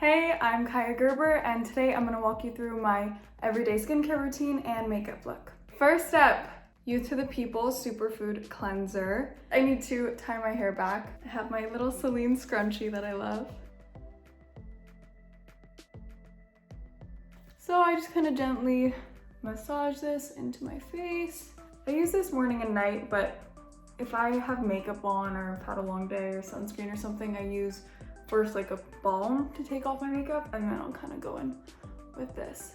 Hey, I'm Kaia Gerber, and today I'm going to walk you through my everyday skincare routine and makeup look. First up, Youth to the People Superfood Cleanser. I need to tie my hair back. I have my little Celine scrunchie that I love. So I just kind of gently massage this into my face. I use this morning and night, but if I have makeup on or I've had a long day or sunscreen or something, I use first like a balm to take off my makeup, and then I'll kind of go in with this.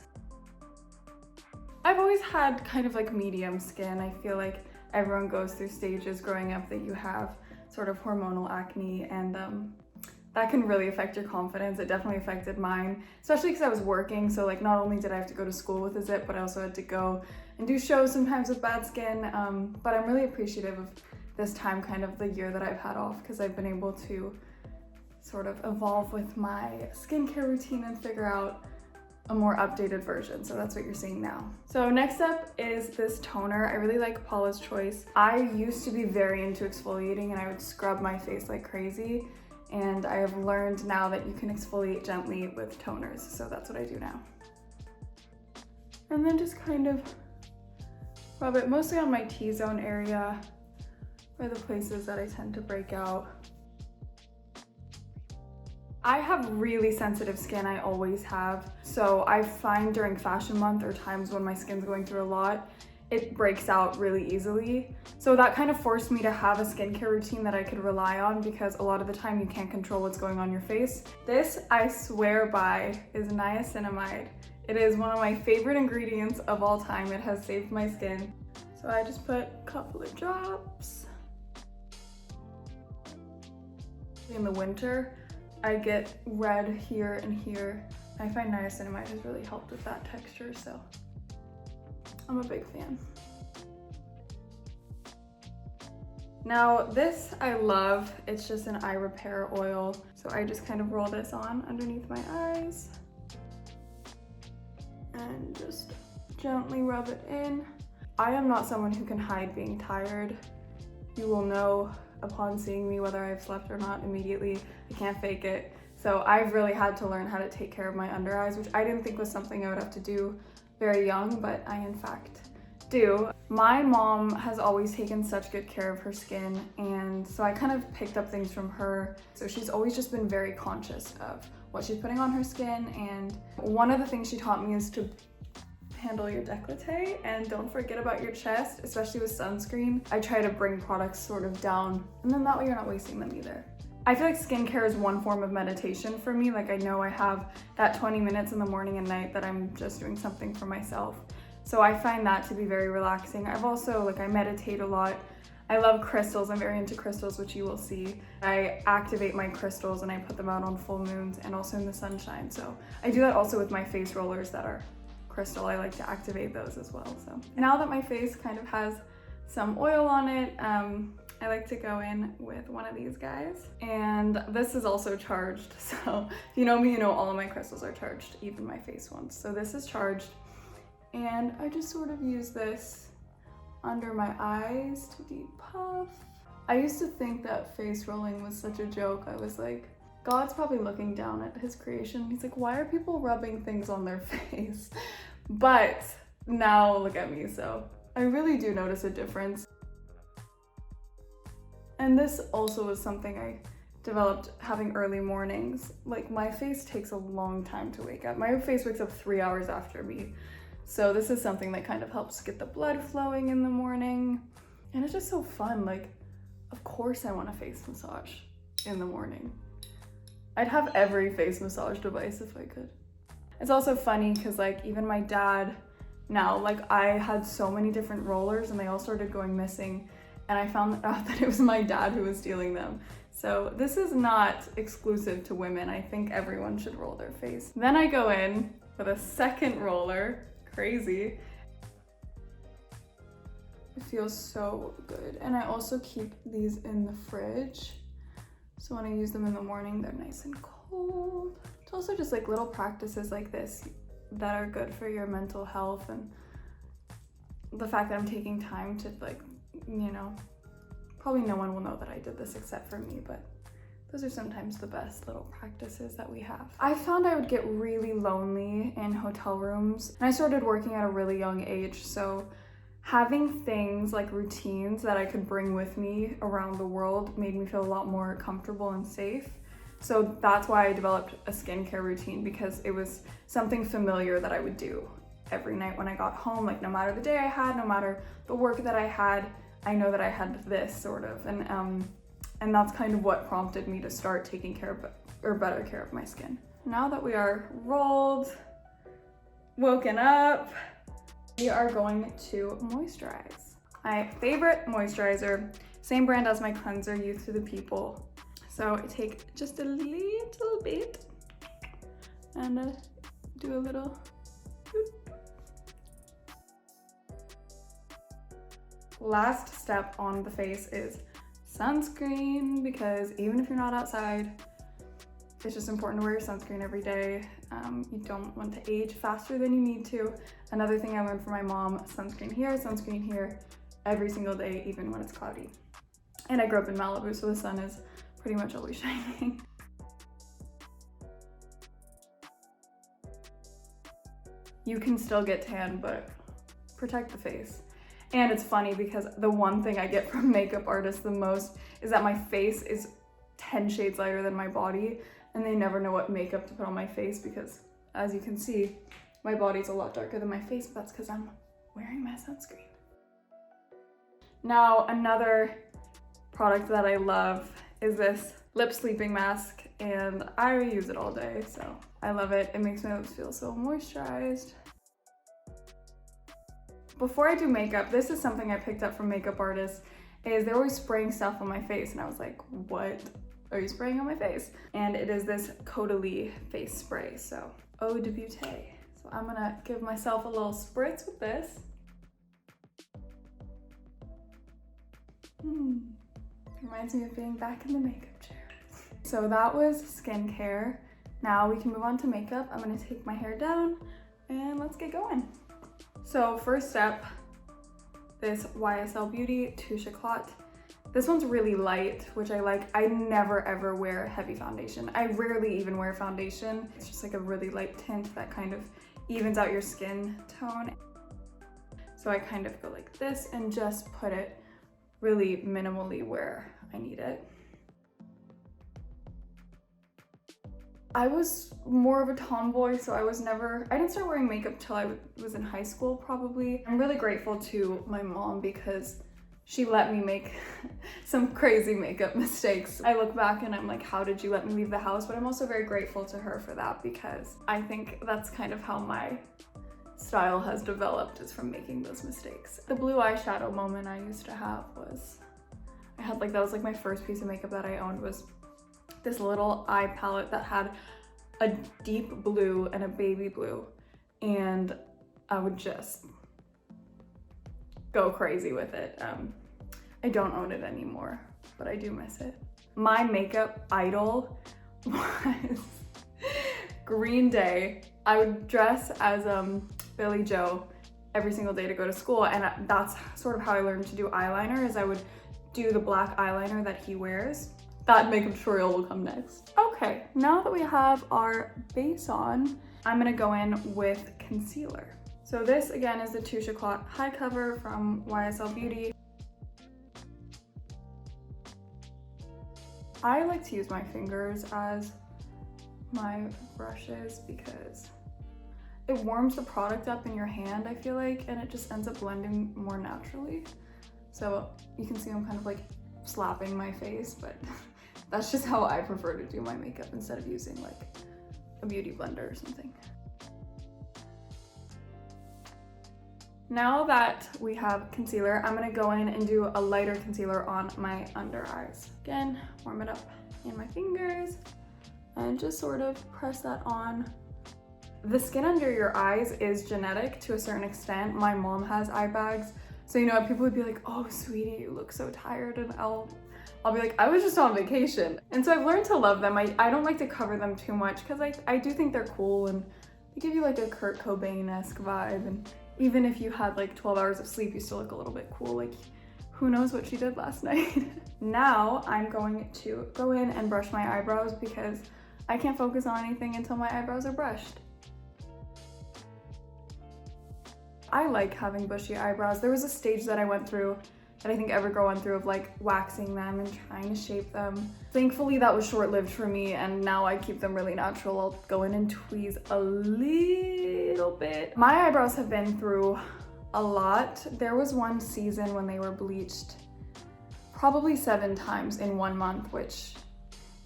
I've always had kind of like medium skin. I feel like everyone goes through stages growing up that you have sort of hormonal acne, and that can really affect your confidence. It definitely affected mine, especially because I was working. So like not only did I have to go to school with a zip, but I also had to go and do shows sometimes with bad skin. But I'm really appreciative of this time, kind of the year that I've had off, because I've been able to sort of evolve with my skincare routine and figure out a more updated version. So that's what you're seeing now. So next up is this toner. I really like Paula's Choice. I used to be very into exfoliating and I would scrub my face like crazy. And I have learned now that you can exfoliate gently with toners. So that's what I do now. And then just kind of rub it mostly on my T-zone area, or the places that I tend to break out. I have really sensitive skin, I always have. So I find during fashion month or times when my skin's going through a lot, it breaks out really easily. So that kind of forced me to have a skincare routine that I could rely on, because a lot of the time you can't control what's going on your face. This, I swear by, is niacinamide. It is one of my favorite ingredients of all time. It has saved my skin. So I just put a couple of drops. In the winter, I get red here and here. I find niacinamide has really helped with that texture, so I'm a big fan. Now this I love. It's just an eye repair oil. So I just kind of roll this on underneath my eyes and just gently rub it in. I am not someone who can hide being tired. You will know upon seeing me whether I've slept or not immediately. I can't fake it. So I've really had to learn how to take care of my under eyes, which I didn't think was something I would have to do very young, but I in fact do. My mom has always taken such good care of her skin, and so I kind of picked up things from her. So she's always just been very conscious of what she's putting on her skin, and one of the things she taught me is to handle your décolleté and don't forget about your chest, especially with sunscreen. I try to bring products sort of down, and then that way you're not wasting them either. I feel like skincare is one form of meditation for me. Like I know I have that 20 minutes in the morning and night that I'm just doing something for myself. So I find that to be very relaxing. I've also, I meditate a lot. I love crystals. I'm very into crystals, which you will see. I activate my crystals and I put them out on full moons and also in the sunshine. So I do that also with my face rollers that are crystal. I like to activate those as well. So now that my face kind of has some oil on it, I like to go in with one of these guys. And this is also charged. So if you know me, you know all of my crystals are charged, even my face ones. So this is charged. And I just sort of use this under my eyes to depuff. I used to think that face rolling was such a joke. I was like, God's probably looking down at his creation. He's like, why are people rubbing things on their face? But now look at me, so I really do notice a difference. And this also was something I developed having early mornings. Like my face takes a long time to wake up. My face wakes up 3 hours after me. So this is something that kind of helps get the blood flowing in the morning. And it's just so fun. Like, of course I want a face massage in the morning. I'd have every face massage device if I could. It's also funny because like even my dad now, like I had so many different rollers and they all started going missing. And I found out that it was my dad who was stealing them. So this is not exclusive to women. I think everyone should roll their face. Then I go in with a second roller. Crazy. It feels so good. And I also keep these in the fridge. So when I use them in the morning, they're nice and cold. It's also just like little practices like this that are good for your mental health, and the fact that I'm taking time to probably no one will know that I did this except for me, but those are sometimes the best little practices that we have. I found I would get really lonely in hotel rooms, and I started working at a really young age, so having things like routines that I could bring with me around the world made me feel a lot more comfortable and safe. So that's why I developed a skincare routine, because it was something familiar that I would do every night when I got home. Like, no matter the day I had, no matter the work that I had, I know that I had this sort of, and that's kind of what prompted me to start taking care of, or better care of my skin. Now that we are rolled, woken up, we are going to moisturize. My favorite moisturizer, same brand as my cleanser, Youth to the People. So I take just a little bit and do a little boop. Last step on the face is sunscreen, because even if you're not outside, it's just important to wear your sunscreen every day. You don't want to age faster than you need to. Another thing I learned from my mom, sunscreen here, every single day, even when it's cloudy. And I grew up in Malibu, so the sun is pretty much always shining. You can still get tan, but protect the face. And it's funny because the one thing I get from makeup artists the most is that my face is 10 shades lighter than my body, and they never know what makeup to put on my face because, as you can see, my body's a lot darker than my face, but that's because I'm wearing my sunscreen. Now, another product that I love is this lip sleeping mask, and I use it all day, so I love it. It makes my lips feel so moisturized. Before I do makeup, this is something I picked up from makeup artists, is they're always spraying stuff on my face, and I was like, what are you spraying on my face? And it is this Caudalie face spray, so eau de beauté. So I'm gonna give myself a little spritz with this. Reminds me of being back in the makeup chair. So that was skincare. Now we can move on to makeup. I'm gonna take my hair down and let's get going. So first step, this YSL Beauty Touche Éclat. This one's really light, which I like. I never ever wear heavy foundation. I rarely even wear foundation. It's just like a really light tint that kind of evens out your skin tone. So I kind of go like this and just put it really minimally where I need it. I was more of a tomboy, so I didn't start wearing makeup till I was in high school probably. I'm really grateful to my mom because she let me make some crazy makeup mistakes. I look back and I'm like, how did you let me leave the house? But I'm also very grateful to her for that, because I think that's kind of how my style has developed, is from making those mistakes. The blue eyeshadow moment I used to have was, that was like my first piece of makeup that I owned, was this little eye palette that had a deep blue and a baby blue, and I would just go crazy with it. I don't own it anymore, but I do miss it. My makeup idol was Green Day. I would dress as Billy Joe every single day to go to school, and that's sort of how I learned to do eyeliner, is I would do the black eyeliner that he wears. That makeup tutorial will come next. Okay, now that we have our base on, I'm gonna go in with concealer. So this again is the Touche Éclat High Cover from YSL Beauty. I like to use my fingers as my brushes because it warms the product up in your hand, I feel like, and it just ends up blending more naturally. So you can see I'm kind of like slapping my face, but that's just how I prefer to do my makeup instead of using like a beauty blender or something. Now that we have concealer, I'm gonna go in and do a lighter concealer on my under eyes. Again, warm it up in my fingers and just sort of press that on. The skin under your eyes is genetic to a certain extent. My mom has eye bags, so you know, people would be like, oh sweetie, you look so tired, and I'll be like, I was just on vacation. And so I've learned to love them. I don't like to cover them too much because I do think they're cool, and they give you like a Kurt Cobain-esque vibe, and even if you had like 12 hours of sleep, you still look a little bit cool. Like, who knows what she did last night. Now I'm going to go in and brush my eyebrows because I can't focus on anything until my eyebrows are brushed. I like having bushy eyebrows. There was a stage that I went through that I think every girl went through of like waxing them and trying to shape them. Thankfully that was short-lived for me, and now I keep them really natural. I'll go in and tweeze a little bit. My eyebrows have been through a lot. There was one season when they were bleached probably 7 times in 1 month, which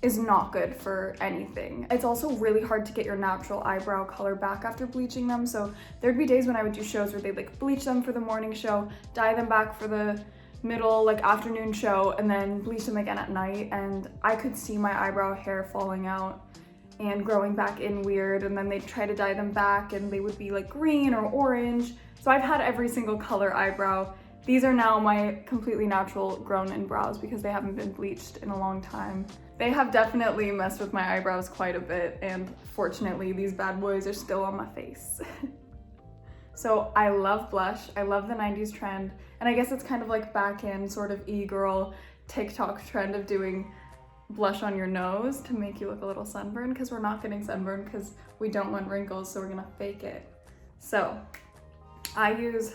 is not good for anything. It's also really hard to get your natural eyebrow color back after bleaching them. So there'd be days when I would do shows where they'd like bleach them for the morning show, dye them back for the middle, like afternoon show, and then bleach them again at night. And I could see my eyebrow hair falling out and growing back in weird. And then they'd try to dye them back and they would be like green or orange. So I've had every single color eyebrow. These are now my completely natural grown-in brows because they haven't been bleached in a long time. They have definitely messed with my eyebrows quite a bit, and fortunately these bad boys are still on my face. So I love blush. I love the 90s trend, and I guess it's kind of like back in sort of e-girl TikTok trend of doing blush on your nose to make you look a little sunburned, because we're not getting sunburned because we don't want wrinkles, so we're gonna fake it. So I use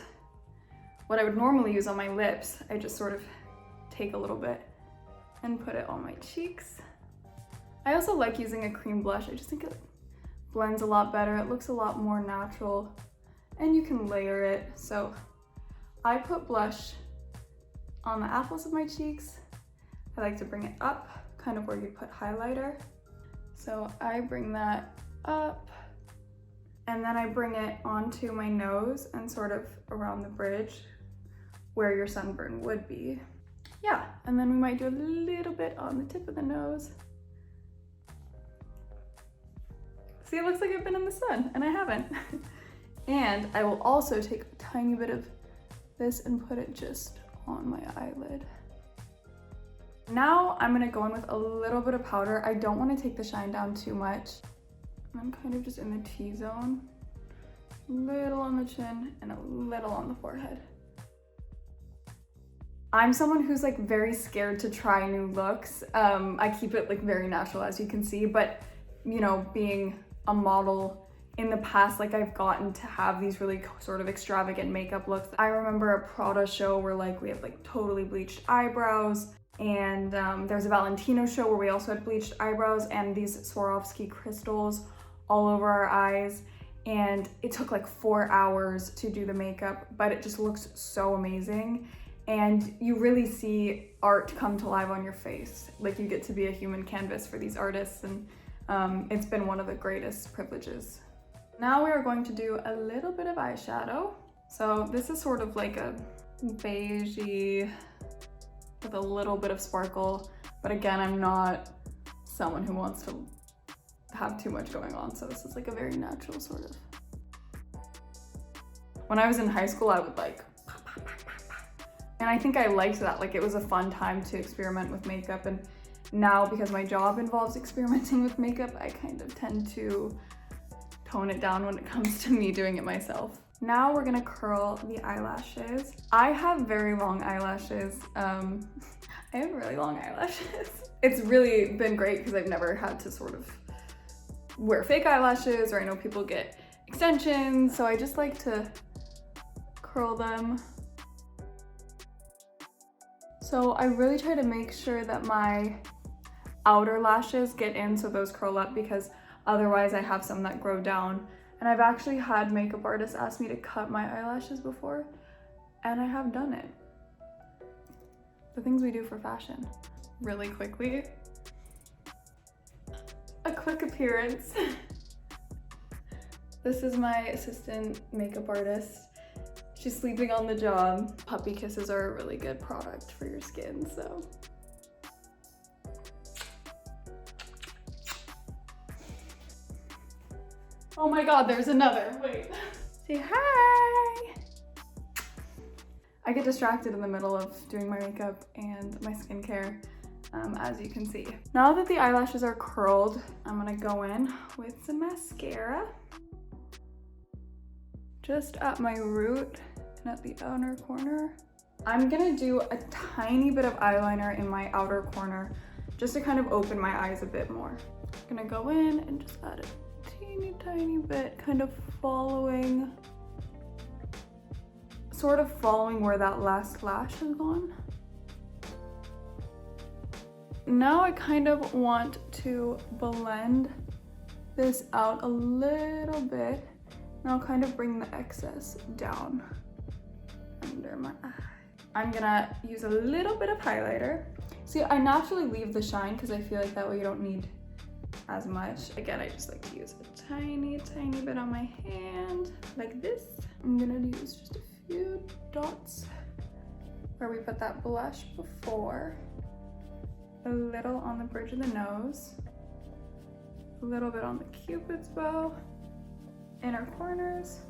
what I would normally use on my lips. I just sort of take a little bit and put it on my cheeks. I also like using a cream blush. I just think it blends a lot better. It looks a lot more natural, and you can layer it. So I put blush on the apples of my cheeks. I like to bring it up, kind of where you put highlighter. So I bring that up, and then I bring it onto my nose and sort of around the bridge where your sunburn would be. Yeah, and then we might do a little bit on the tip of the nose. See, it looks like I've been in the sun, and I haven't. And I will also take a tiny bit of this and put it just on my eyelid. Now I'm gonna go in with a little bit of powder. I don't wanna take the shine down too much. I'm kind of just in the T-zone. A little on the chin and a little on the forehead. I'm someone who's like very scared to try new looks. I keep it like very natural, as you can see, but you know, being a model in the past, like I've gotten to have these really sort of extravagant makeup looks. I remember a Prada show where like we have like totally bleached eyebrows, and there's a Valentino show where we also had bleached eyebrows and these Swarovski crystals all over our eyes. And it took like 4 hours to do the makeup, but it just looks so amazing. And you really see art come to life on your face. Like you get to be a human canvas for these artists, and it's been one of the greatest privileges. Now we are going to do a little bit of eyeshadow. So this is sort of like a beigey with a little bit of sparkle, but again, I'm not someone who wants to have too much going on, so this is like a very natural sort of. When I was in high school, I would like, and I think I liked that. Like it was a fun time to experiment with makeup, and now because my job involves experimenting with makeup, I kind of tend to tone it down when it comes to me doing it myself. Now we're gonna curl the eyelashes. I have very long eyelashes. I have really long eyelashes. It's really been great because I've never had to sort of wear fake eyelashes, or I know people get extensions, so I just like to curl them. So I really try to make sure that my outer lashes get in so those curl up, because otherwise I have some that grow down. And I've actually had makeup artists ask me to cut my eyelashes before, and I have done it. The things we do for fashion. Really quickly, a quick appearance. This is my assistant makeup artist. She's sleeping on the job. Puppy kisses are a really good product for your skin, so. Oh my God, there's another, wait. Say hi. I get distracted in the middle of doing my makeup and my skincare, as you can see. Now that the eyelashes are curled, I'm gonna go in with some mascara. Just at my root and at the outer corner. I'm gonna do a tiny bit of eyeliner in my outer corner just to kind of open my eyes a bit more. I'm gonna go in and just add a teeny tiny bit, kind of following, sort of following where that last lash has gone. Now I kind of want to blend this out a little bit, and I'll kind of bring the excess down under my eye. I'm gonna use a little bit of highlighter. See, I naturally leave the shine because I feel like that way you don't need as much. Again, I just like to use a tiny bit on my hand, like this. I'm gonna use just a few dots where we put that blush before. A little on the bridge of the nose, a little bit on the cupid's bow, inner corners,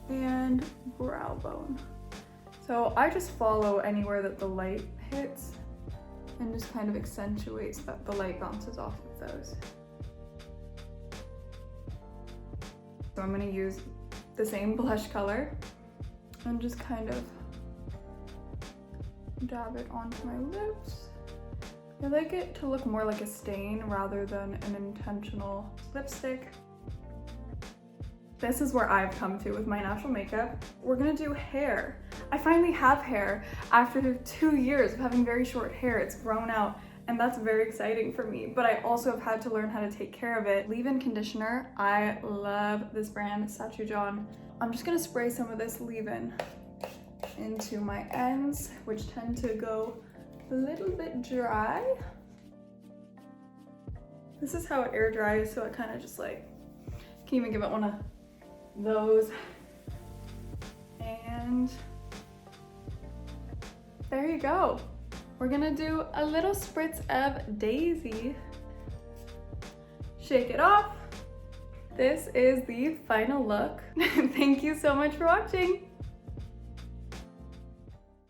and brow bone. So I just follow anywhere that the light hits and just kind of accentuates that the light bounces off of those. So I'm gonna use the same blush color and just kind of dab it onto my lips. I like it to look more like a stain rather than an intentional lipstick. This is where I've come to with my natural makeup. We're gonna do hair. I finally have hair after 2 years of having very short hair. It's grown out and that's very exciting for me, but I also have had to learn how to take care of it. Leave-in conditioner. I love this brand, Sachu John. I'm just gonna spray some of this leave-in into my ends, which tend to go a little bit dry. This is how it air dries, so it kind of just like, can even give it one of those. And there you go. We're gonna do a little spritz of Daisy. Shake it off. This is the final look. Thank you so much for watching.